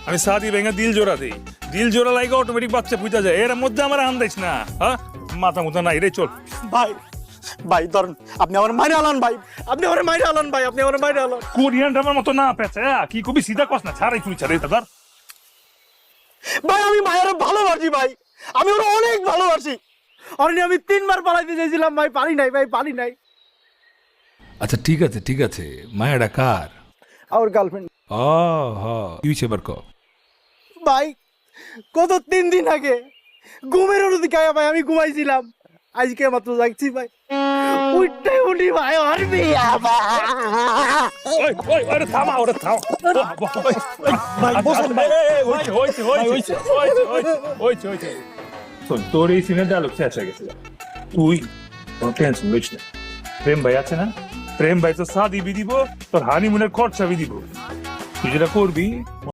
আমি সাদি ভেঙে দিল জোড়া দিই, দিল জোড়া লাগে অটোমেটিক বাচ্চা ফুটা যায়। এর মধ্যে আমার আন্দাজ না, হ্যাঁ মাথা মুথা নাই রে, চল। ভাই ভাই ধরেন, আপনি আমার মাইরে আলান ভাই, আপনি আমার মাইরে আলান ভাই, আপনি আমার মাইরে আলান। কোরিয়ান আমার মতো না পেছে, কি কবি সিধা কস না, ছাড়াই তুই ছাড়ে দাদার। ভাই আমি মায়ের ভালোবাসি ভাই, আমি ওরা অনেক ভালোবাসি। অরনি আমি 3 বার পালাইতে চাইছিলাম ভাই, পারি নাই ভাই, পারি নাই। আচ্ছা ঠিক আছে, মায়াটা কার? আমার গার্লফ্রেন্ড। ও হ, তুই সেবার ক। ভাই কত 3 দিন আগে ঘুমের ওদিকে ভাই আমি ঘুমাইছিলাম, আজকে মাত্র যাচ্ছি ভাই, উঠটাই উঠি ভাই আর বিয়া ওই ওই ওরে থামা, ওরে থামা ভাই বসেন ভাই। তোর এই সিনের ডায়লগ শেষ হয়ে গেছে। তুই কোনো টেনশন করিস না, প্রেম ভাই আছে না, প্রেম ভাই তো শাদি বি দিব, তোর হানিমুনের খরচা বি দিব। তুই যেটা করবি